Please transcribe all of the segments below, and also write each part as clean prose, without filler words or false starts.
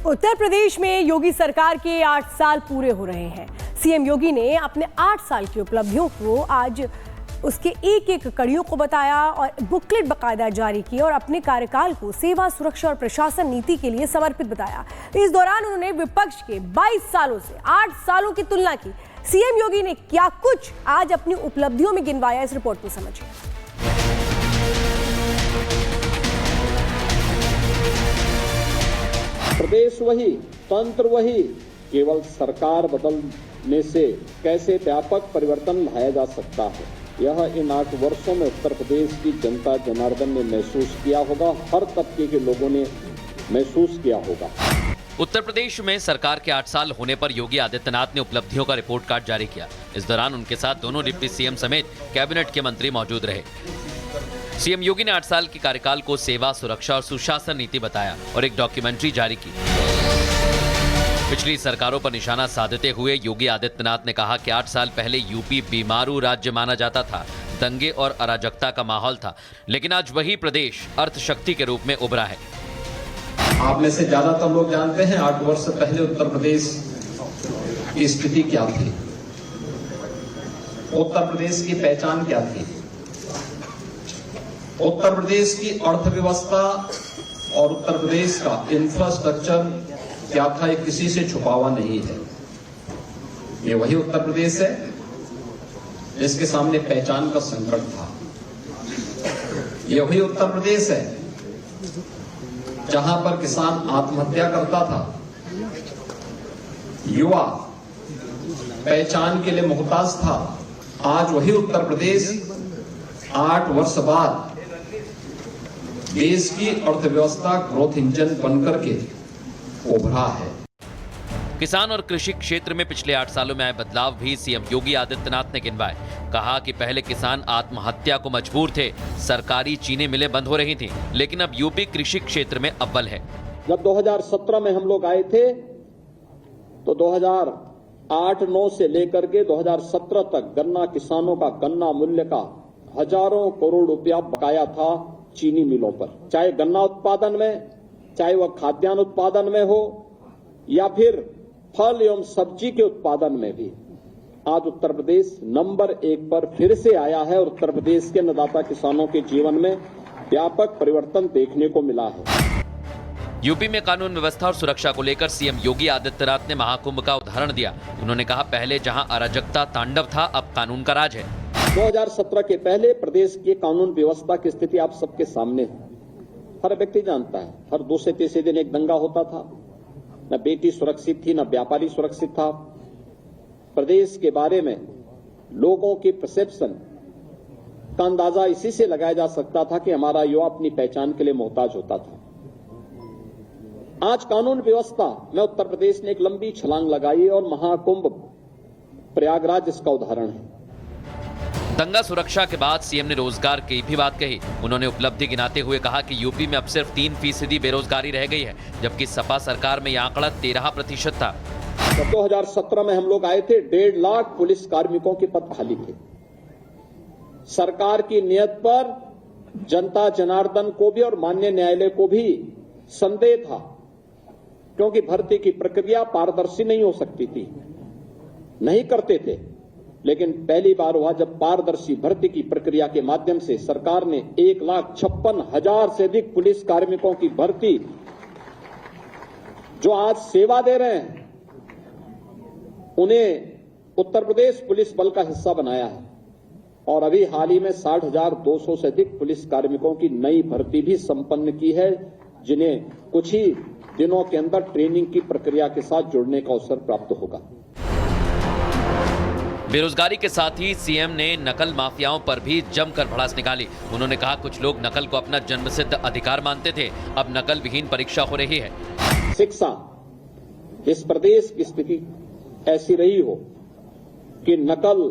उत्तर प्रदेश में योगी सरकार के 8 साल पूरे हो रहे हैं। सीएम योगी ने अपने 8 साल की उपलब्धियों को आज उसके एक एक कड़ियों को बताया और बुकलेट बाकायदा जारी की और अपने कार्यकाल को सेवा, सुरक्षा और प्रशासन नीति के लिए समर्पित बताया। इस दौरान उन्होंने विपक्ष के 22 सालों से 8 सालों की तुलना की। सीएम योगी ने क्या कुछ आज अपनी उपलब्धियों में गिनवाया, इस रिपोर्ट में समझिए। प्रदेश वही, तंत्र वही, केवल सरकार बदलने से कैसे व्यापक परिवर्तन लाया जा सकता है, यह इन 8 वर्षों में उत्तर प्रदेश की जनता जनार्दन ने महसूस किया होगा, हर तबके के लोगों ने महसूस किया होगा। उत्तर प्रदेश में सरकार के 8 साल होने पर योगी आदित्यनाथ ने उपलब्धियों का रिपोर्ट कार्ड जारी किया। इस दौरान उनके साथ दोनों डिप्टी सीएम समेत कैबिनेट के मंत्री मौजूद रहे। सीएम योगी ने 8 साल के कार्यकाल को सेवा, सुरक्षा और सुशासन नीति बताया और एक डॉक्यूमेंट्री जारी की। पिछली सरकारों पर निशाना साधते हुए योगी आदित्यनाथ ने कहा कि 8 साल पहले यूपी बीमारू राज्य माना जाता था, दंगे और अराजकता का माहौल था, लेकिन आज वही प्रदेश अर्थशक्ति के रूप में उभरा है। आप में से ज्यादातर लोग जानते हैं 8 वर्ष पहले उत्तर प्रदेश की स्थिति क्या थी, उत्तर प्रदेश की पहचान क्या थी, उत्तर प्रदेश की अर्थव्यवस्था और उत्तर प्रदेश का इंफ्रास्ट्रक्चर क्या था, ये किसी से छुपावा नहीं है। ये वही उत्तर प्रदेश है जिसके सामने पहचान का संकट था। ये वही उत्तर प्रदेश है जहां पर किसान आत्महत्या करता था, युवा पहचान के लिए मुहताज था। आज वही उत्तर प्रदेश 8 वर्ष बाद देश की अर्थव्यवस्था ग्रोथ इंजन बनकर के उभरा है। किसान और कृषि क्षेत्र में पिछले 8 सालों में आए बदलाव भी सीएम योगी आदित्यनाथ ने गिनवाए। कहा कि पहले किसान आत्महत्या को मजबूर थे, सरकारी चीनी मिलें बंद हो रही थीं, लेकिन अब यूपी कृषि क्षेत्र में अव्वल है। जब 2017 में हम लोग आए थे तो 2008-9 से लेकर के 2017 तक गन्ना किसानों का गन्ना मूल्य का हजारों करोड़ रुपया बकाया था चीनी मिलों पर, चाहे गन्ना उत्पादन में, चाहे वह खाद्यान्न उत्पादन में हो या फिर फल एवं सब्जी के उत्पादन में भी। आज उत्तर प्रदेश नंबर 1 पर फिर से आया है और उत्तर प्रदेश के अन्नदाता किसानों के जीवन में व्यापक परिवर्तन देखने को मिला है। यूपी में कानून व्यवस्था और सुरक्षा को लेकर सीएम योगी आदित्यनाथ ने महाकुंभ का उदाहरण दिया। उन्होंने कहा, पहले जहां अराजकता तांडव था, अब कानून का राज है। 2017 के पहले प्रदेश की कानून व्यवस्था की स्थिति आप सबके सामने है। हर व्यक्ति जानता है, हर दूसरे तीसरे दिन एक दंगा होता था, न बेटी सुरक्षित थी, न व्यापारी सुरक्षित था। प्रदेश के बारे में लोगों की परसेप्शन का अंदाजा इसी से लगाया जा सकता था कि हमारा युवा अपनी पहचान के लिए मोहताज होता था। आज कानून व्यवस्था में उत्तर प्रदेश ने एक लंबी छलांग लगाई और महाकुंभ प्रयागराज इसका उदाहरण है। दंगा सुरक्षा के बाद सीएम ने रोजगार की भी बात कही। उन्होंने उपलब्धि गिनाते हुए कहा कि यूपी में अब सिर्फ 3% बेरोजगारी रह गई है, जबकि सपा सरकार में यह आंकड़ा 13% था। जब 2017 में हम लोग आए थे 1.5 लाख पुलिस कार्मिकों के पद खाली थे। सरकार की नियत पर जनता जनार्दन को भी और माननीय न्यायालय को भी संदेह था, क्योंकि भर्ती की प्रक्रिया पारदर्शी नहीं हो सकती थी, नहीं करते थे। लेकिन पहली बार हुआ जब पारदर्शी भर्ती की प्रक्रिया के माध्यम से सरकार ने 1,56,000 से अधिक पुलिस कार्मिकों की भर्ती, जो आज सेवा दे रहे हैं, उन्हें उत्तर प्रदेश पुलिस बल का हिस्सा बनाया है। और अभी हाल ही में 60,200 से अधिक पुलिस कार्मिकों की नई भर्ती भी संपन्न की है, जिन्हें कुछ ही दिनों के अंदर ट्रेनिंग की प्रक्रिया के साथ जुड़ने का अवसर प्राप्त होगा। बेरोजगारी के साथ ही सीएम ने नकल माफियाओं पर भी जमकर भड़ास निकाली। उन्होंने कहा, कुछ लोग नकल को अपना जन्मसिद्ध अधिकार मानते थे, अब नकल विहीन परीक्षा हो रही है। शिक्षा, इस प्रदेश की स्थिति ऐसी रही हो कि नकल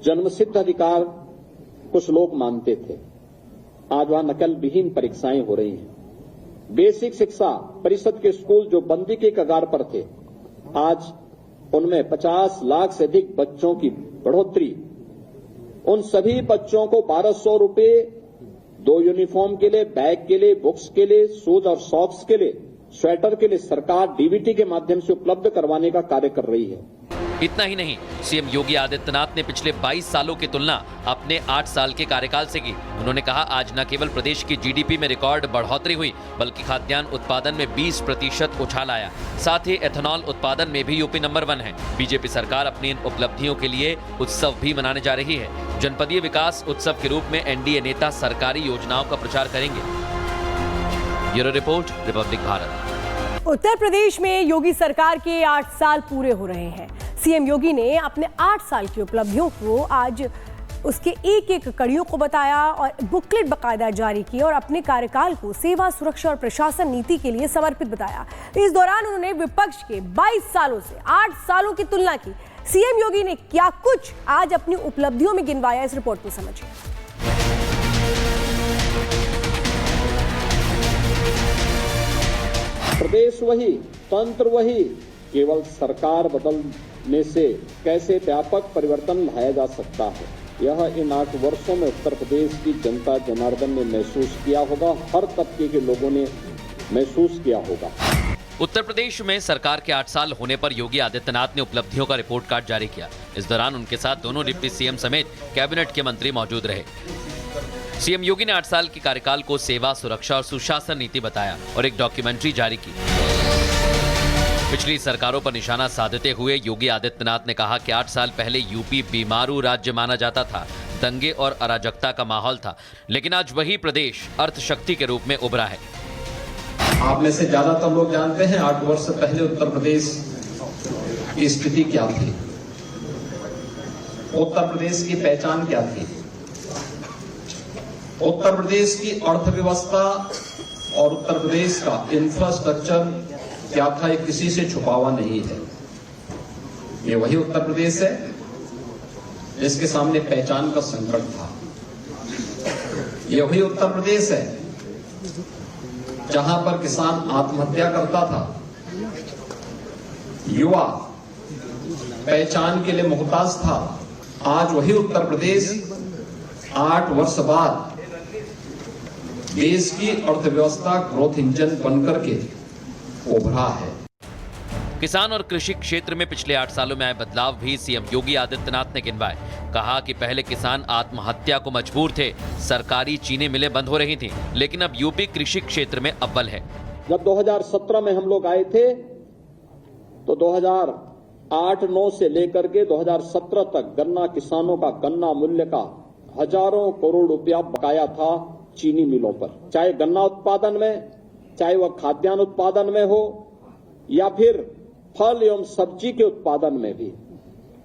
जन्मसिद्ध अधिकार कुछ लोग मानते थे, आज वहां नकल विहीन परीक्षाएं हो रही हैं। बेसिक शिक्षा परिषद के स्कूल जो बंदी के कगार पर थे, आज उनमें 50 लाख से अधिक बच्चों की बढ़ोतरी। उन सभी बच्चों को 1200 रुपए 2 यूनिफॉर्म के लिए, बैग के लिए, बुक्स के लिए, शूज और सॉक्स के लिए स्वेटर के लिए सरकार डीबीटी के माध्यम से उपलब्ध करवाने का कार्य कर रही है। इतना ही नहीं, सीएम योगी आदित्यनाथ ने पिछले 22 सालों की तुलना अपने 8 साल के कार्यकाल से की। उन्होंने कहा, आज न केवल प्रदेश की जीडीपी में रिकॉर्ड बढ़ोतरी हुई, बल्कि खाद्यान्न उत्पादन में 20% उछाल आया। साथ ही एथेनॉल उत्पादन में भी यूपी नंबर 1 है। बीजेपी सरकार अपनी इन उपलब्धियों के लिए उत्सव भी मनाने जा रही है। जनपदीय विकास उत्सव के रूप में एनडीए नेता सरकारी योजनाओं का प्रचार करेंगे। Bureau report, Republic Bharat. Uttar Pradesh में योगी सरकार के 8 साल पूरे हो रहे हैं। सीएम योगी ने अपने 8 साल की उपलब्धियों को आज उसके एक कड़ियों को बताया और बुकलेट बाकायदा जारी की और अपने कार्यकाल को सेवा, सुरक्षा और प्रशासन नीति के लिए समर्पित बताया। इस दौरान उन्होंने विपक्ष के 22 सालों से 8 सालों की तुलना की। सीएम योगी ने क्या कुछ आज अपनी उपलब्धियों में गिनवाया, इस रिपोर्ट में समझिए। प्रदेश वही, तंत्र वही, केवल सरकार बदलने से कैसे व्यापक परिवर्तन लाया जा सकता है, यह इन 8 वर्षों में उत्तर प्रदेश की जनता जनार्दन ने महसूस किया होगा। हर तबके के लोगों ने महसूस किया होगा। उत्तर प्रदेश में सरकार के 8 साल होने पर योगी आदित्यनाथ ने उपलब्धियों का रिपोर्ट कार्ड जारी किया। इस दौरान उनके साथ दोनों डिप्टी सीएम समेत कैबिनेट के मंत्री मौजूद रहे। सीएम योगी ने 8 साल के कार्यकाल को सेवा, सुरक्षा और सुशासन नीति बताया और एक डॉक्यूमेंट्री जारी की। पिछली सरकारों पर निशाना साधते हुए योगी आदित्यनाथ ने कहा कि 8 साल पहले यूपी बीमारू राज्य माना जाता था, दंगे और अराजकता का माहौल था, लेकिन आज वही प्रदेश अर्थशक्ति के रूप में उभरा है। आप में से ज्यादातर लोग जानते हैं 8 वर्ष पहले उत्तर प्रदेश की स्थिति क्या थी, उत्तर प्रदेश की पहचान क्या थी। उत्तर प्रदेश की अर्थव्यवस्था और उत्तर प्रदेश का इंफ्रास्ट्रक्चर क्या था, ये किसी से छुपा हुआ नहीं है। ये वही उत्तर प्रदेश है जिसके सामने पहचान का संकट था। ये वही उत्तर प्रदेश है जहां पर किसान आत्महत्या करता था, युवा पहचान के लिए मुहताज था। आज वही उत्तर प्रदेश 8 वर्ष बाद देश की अर्थव्यवस्था ग्रोथ इंजन बनकर के उभरा है। किसान और कृषि क्षेत्र में पिछले 8 सालों में आए बदलाव भी सीएम योगी आदित्यनाथ ने गिनवाए। कहा कि पहले किसान आत्महत्या को मजबूर थे, सरकारी चीनी मिलें बंद हो रही थीं, लेकिन अब यूपी कृषि क्षेत्र में अव्वल है। जब 2017 में हम लोग आए थे तो 2008-9 से लेकर के 2017 तक गन्ना किसानों का गन्ना मूल्य का हजारों करोड़ रुपया बकाया था चीनी मिलों पर, चाहे गन्ना उत्पादन में, चाहे वह खाद्यान्न उत्पादन में हो या फिर फल एवं सब्जी के उत्पादन में भी।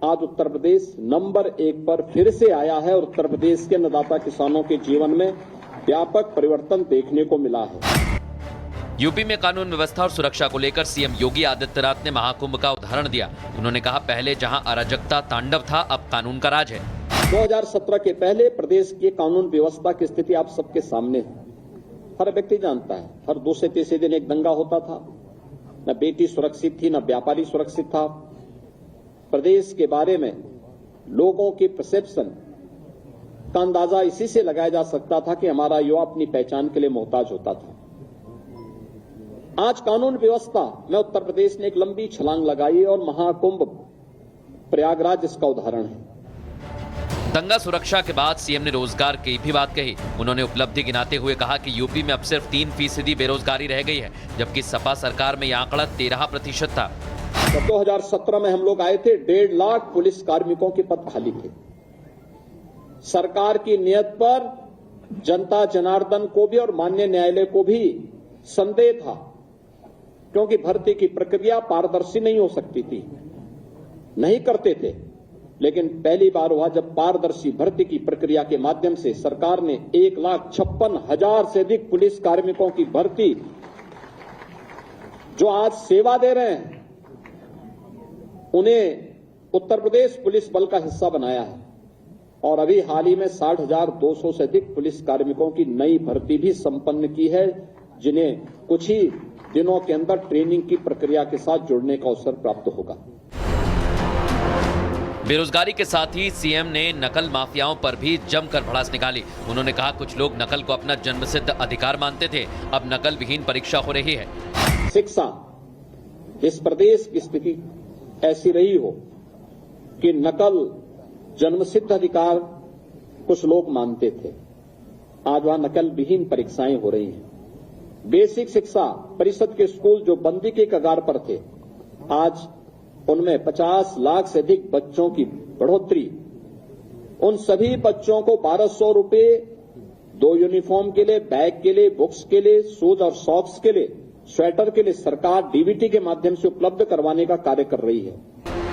आज उत्तर प्रदेश नंबर 1 पर फिर से आया है और उत्तर प्रदेश के अन्नदाता किसानों के जीवन में व्यापक परिवर्तन देखने को मिला है। यूपी में कानून व्यवस्था और सुरक्षा को लेकर सीएम योगी आदित्यनाथ ने महाकुंभ का उदाहरण दिया। उन्होंने कहा, पहले जहां अराजकता तांडव था, अब कानून का राज है। 2017 के पहले प्रदेश की कानून व्यवस्था की स्थिति आप सबके सामने है। हर व्यक्ति जानता है, हर दूसरे तीसरे दिन एक दंगा होता था, न बेटी सुरक्षित थी, न व्यापारी सुरक्षित था। प्रदेश के बारे में लोगों की परसेप्शन का अंदाजा इसी से लगाया जा सकता था कि हमारा युवा अपनी पहचान के लिए मोहताज होता था। आज कानून व्यवस्था में उत्तर प्रदेश ने एक लंबी छलांग लगाई और महाकुंभ प्रयागराज इसका उदाहरण है। दंगा सुरक्षा के बाद सीएम ने रोजगार की भी बात कही। उन्होंने उपलब्धि गिनाते हुए कहा कि यूपी में अब सिर्फ 3% बेरोजगारी रह गई है, जबकि सपा सरकार में यह आंकड़ा 13% था। जब 2017 में हम लोग आए थे 1.5 लाख पुलिस कार्मिकों के पद खाली थे। सरकार की नियत पर जनता जनार्दन को भी और माननीय न्यायालय को भी संदेह था, क्योंकि भर्ती की प्रक्रिया पारदर्शी नहीं हो सकती थी, नहीं करते थे। लेकिन पहली बार हुआ जब पारदर्शी भर्ती की प्रक्रिया के माध्यम से सरकार ने 1,56,000 से अधिक पुलिस कार्मिकों की भर्ती जो आज सेवा दे रहे हैं उन्हें उत्तर प्रदेश पुलिस बल का हिस्सा बनाया है। और अभी हाल ही में 60,200 से अधिक पुलिस कार्मिकों की नई भर्ती भी संपन्न की है, जिन्हें कुछ ही दिनों के अंदर ट्रेनिंग की प्रक्रिया के साथ जुड़ने का अवसर प्राप्त होगा। बेरोजगारी के साथ ही सीएम ने नकल माफियाओं पर भी जमकर भड़ास निकाली। उन्होंने कहा, कुछ लोग नकल को अपना जन्मसिद्ध अधिकार मानते थे, अब नकल विहीन परीक्षा हो रही है। शिक्षा, इस प्रदेश की स्थिति ऐसी रही हो कि नकल जन्मसिद्ध अधिकार कुछ लोग मानते थे, आज वहां नकल विहीन परीक्षाएं हो रही हैं। बेसिक शिक्षा परिषद के स्कूल जो बंदी के कगार पर थे, आज उनमें 50 लाख से अधिक बच्चों की बढ़ोतरी। उन सभी बच्चों को 1200 रुपए 2 यूनिफॉर्म के लिए, बैग के लिए, बुक्स के लिए, शूज और सॉक्स के लिए, स्वेटर के लिए सरकार डीबीटी के माध्यम से उपलब्ध करवाने का कार्य कर रही है।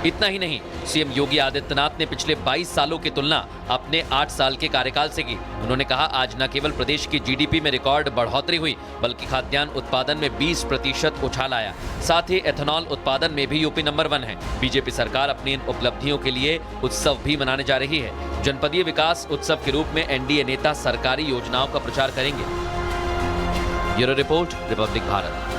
इतना ही नहीं, सीएम योगी आदित्यनाथ ने पिछले 22 सालों की तुलना अपने 8 साल के कार्यकाल से की। उन्होंने कहा, आज न केवल प्रदेश की जीडीपी में रिकॉर्ड बढ़ोतरी हुई, बल्कि खाद्यान्न उत्पादन में 20% उछाल आया। साथ ही एथेनॉल उत्पादन में भी यूपी नंबर 1 है। बीजेपी सरकार अपनी इन उपलब्धियों के लिए उत्सव भी मनाने जा रही है। जनपदीय विकास उत्सव के रूप में एनडीए नेता सरकारी योजनाओं का प्रचार करेंगे। Bureau report, Republic Bharat.